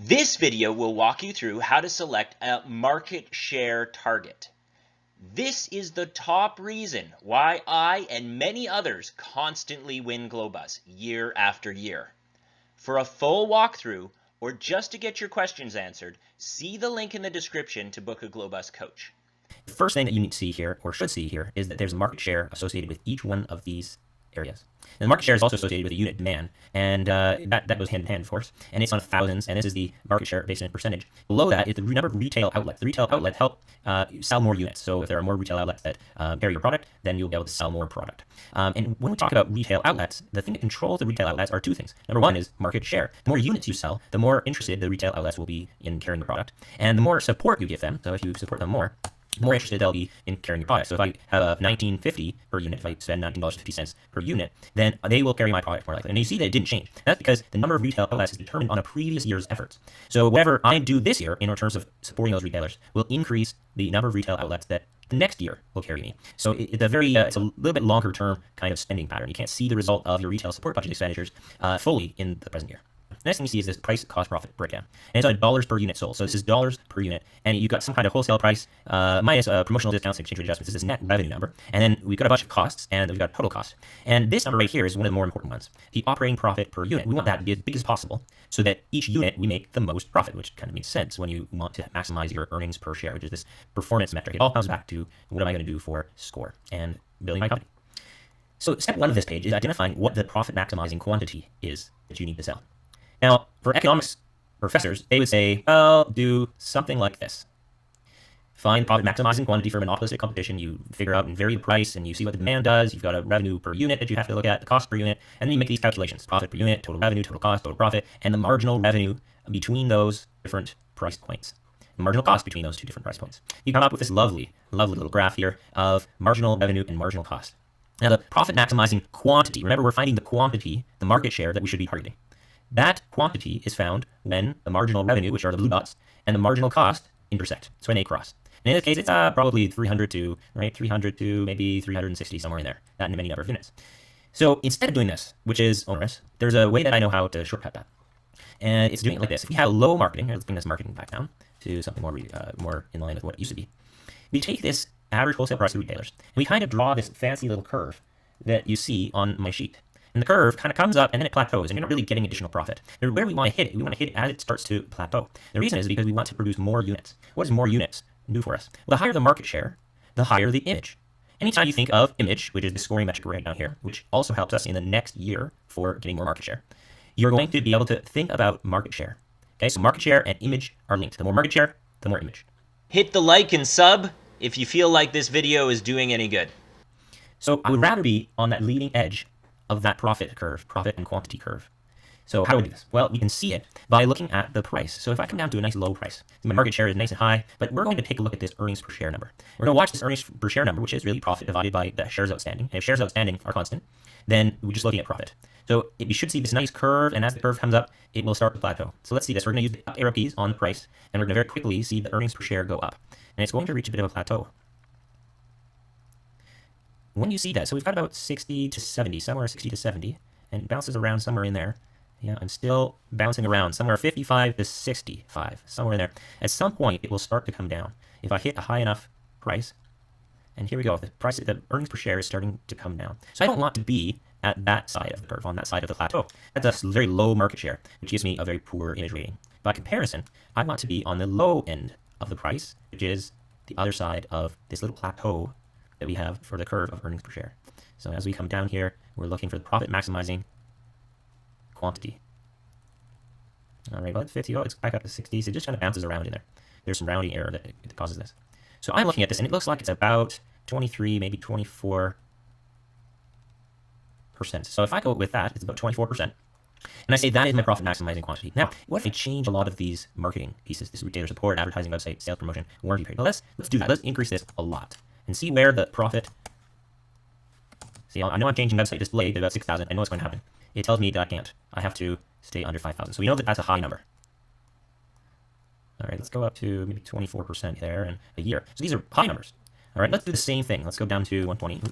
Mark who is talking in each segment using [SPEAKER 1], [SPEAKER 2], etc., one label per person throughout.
[SPEAKER 1] This video will walk you through how to select a market share target. This is the top reason why I and many others constantly win Glo-Bus year after year. For a full walkthrough, or just to get your questions answered, see the link in the description to book a Glo-Bus coach.
[SPEAKER 2] The first thing that you need to see here, or should see here, is that there's a market share associated with each one of these areas. And the market share is also associated with a unit demand, and that goes hand in hand, of course, and it's on thousands, and this is the market share based on percentage. Below that is the number of retail outlets. The retail outlets help sell more units, so if there are more retail outlets that carry your product, then you'll be able to sell more product. And when we talk about retail outlets, the thing that controls the retail outlets are two things. Number one is market share. The more units you sell, the more interested the retail outlets will be in carrying the product, and the more support you give them, so if you support them more interested they'll be in carrying your product. So if I have $19.50 per unit, if I spend $19.50 per unit, then they will carry my product more likely. And you see that it didn't change. That's because the number of retail outlets is determined on a previous year's efforts. So whatever I do this year in terms of supporting those retailers will increase the number of retail outlets that the next year will carry me. So it's a little bit longer term kind of spending pattern. You can't see the result of your retail support budget expenditures fully in the present year. The next thing you see is this price cost profit breakdown. And it's on dollars per unit sold. So this is dollars per unit. And you've got some kind of wholesale price minus promotional discounts and exchange rate adjustments. This is net revenue number. And then we've got a bunch of costs and we've got total cost. And this number right here is one of the more important ones. The operating profit per unit. We want that to be as big as possible so that each unit we make the most profit, which kind of makes sense when you want to maximize your earnings per share, which is this performance metric. It all comes back to what am I going to do for score and building my company. So step one of this page is identifying what the profit maximizing quantity is that you need to sell. Now, for economics professors, they would say, well, do something like this. Find profit maximizing quantity for monopolistic competition. You figure out and vary the price, and you see what the demand does. You've got a revenue per unit that you have to look at, the cost per unit, and then you make these calculations. Profit per unit, total revenue, total cost, total profit, and the marginal revenue between those different price points. The marginal cost between those two different price points. You come up with this lovely little graph here of marginal revenue and marginal cost. Now, the profit maximizing quantity, remember we're finding the quantity, the market share that we should be targeting. That quantity is found when the marginal revenue, which are the blue dots, and the marginal cost intersect. So when they cross. And in this case, it's probably 300 to maybe 360, somewhere in there. That in many number of units. So instead of doing this, which is onerous, there's a way that I know how to shortcut that. And it's doing it like this. If we have low marketing, let's bring this marketing back down to something more in line with what it used to be. We take this average wholesale price of retailers, and we kind of draw this fancy little curve that you see on my sheet. And the curve kind of comes up and then it plateaus, and you're not really getting additional profit. And where we want to hit it, we want to hit it as it starts to plateau. The reason is because we want to produce more units. What does more units do for us? Well, the higher the market share, the higher the image. Anytime you think of image, which is the scoring metric right down here, which also helps us in the next year for getting more market share, you're going to be able to think about market share. Okay, so market share and image are linked. The more market share, the more image.
[SPEAKER 1] Hit the like and sub if you feel like this video is doing any good.
[SPEAKER 2] So I would rather be on that leading edge of that profit curve, profit and quantity curve. So how do we do this? Well, we can see it by looking at the price. So if I come down to a nice low price, my market share is nice and high, but we're going to take a look at this earnings per share number. We're going to watch this earnings per share number, which is really profit divided by the shares outstanding. And if shares outstanding are constant, then we're just looking at profit. So you should see this nice curve, and as the curve comes up, it will start to plateau. So let's see this. We're going to use the up arrow keys on the price, and we're going to very quickly see the earnings per share go up. And it's going to reach a bit of a plateau. When you see that, so we've got about 60 to 70, somewhere 60 to 70, and it bounces around somewhere in there. Yeah, I'm still bouncing around somewhere 55 to 65, somewhere in there. At some point, it will start to come down. If I hit a high enough price, and here we go, the earnings per share is starting to come down. So I don't want to be at that side of the curve, on that side of the plateau. That's a very low market share, which gives me a very poor image rating. By comparison, I want to be on the low end of the price, which is the other side of this little plateau that we have for the curve of earnings per share. So as we come down here, we're looking for the profit maximizing quantity. All right, about 50, it's back up to 60, so it just kind of bounces around in there. There's some rounding error that causes this. So I'm looking at this, and it looks like it's about 23, maybe 24%. So if I go with that, it's about 24%. And I say that is my profit maximizing quantity. Now, what if I change a lot of these marketing pieces, this retailer support, advertising, website, sales promotion, warranty period? Well, let's do that. Let's increase this a lot and see where the profit. See, I know I'm changing website display to about 6,000. I know what's going to happen. It tells me that I can't. I have to stay under 5,000. So we know that that's a high number. All right, let's go up to maybe 24% there in a year. So these are high numbers. All right, let's do the same thing. Let's go down to 120.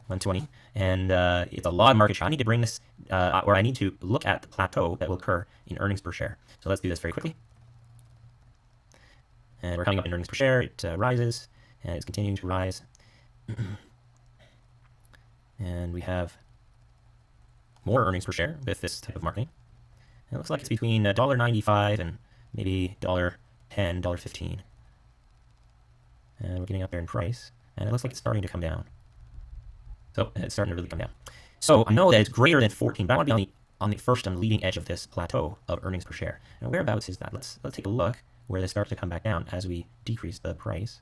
[SPEAKER 2] 120, and it's a lot of market share. I need to bring this, or I need to look at the plateau that will occur in earnings per share. So let's do this very quickly. And we're coming up in earnings per share. It rises, and it's continuing to rise. And we have more earnings per share with this type of marketing. And it looks like it's between $1.95 and maybe $1.10, $1.15. And we're getting up there in price, and it looks like it's starting to come down. So it's starting to really come down. So I know that it's greater than 14, but I want to be on the first and leading edge of this plateau of earnings per share. And whereabouts is that? Let's take a look where this starts to come back down as we decrease the price.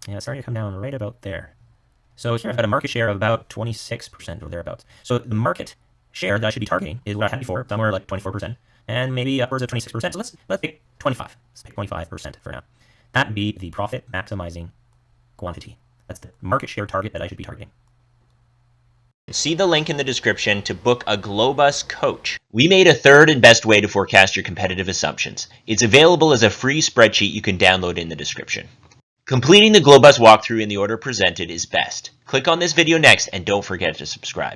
[SPEAKER 2] Yeah, it's starting to come down right about there. So here I've got a market share of about 26% or thereabouts. So the market share that I should be targeting is what I had before, somewhere like 24%, and maybe upwards of 26%. So let's pick 25. Let's pick 25% for now. That would be the profit maximizing quantity. That's the market share target that I should be targeting.
[SPEAKER 1] See the link in the description to book a Glo-Bus coach. We made a third and best way to forecast your competitive assumptions. It's available as a free spreadsheet you can download in the description. Completing the Glo-Bus walkthrough in the order presented is best. Click on this video next and don't forget to subscribe.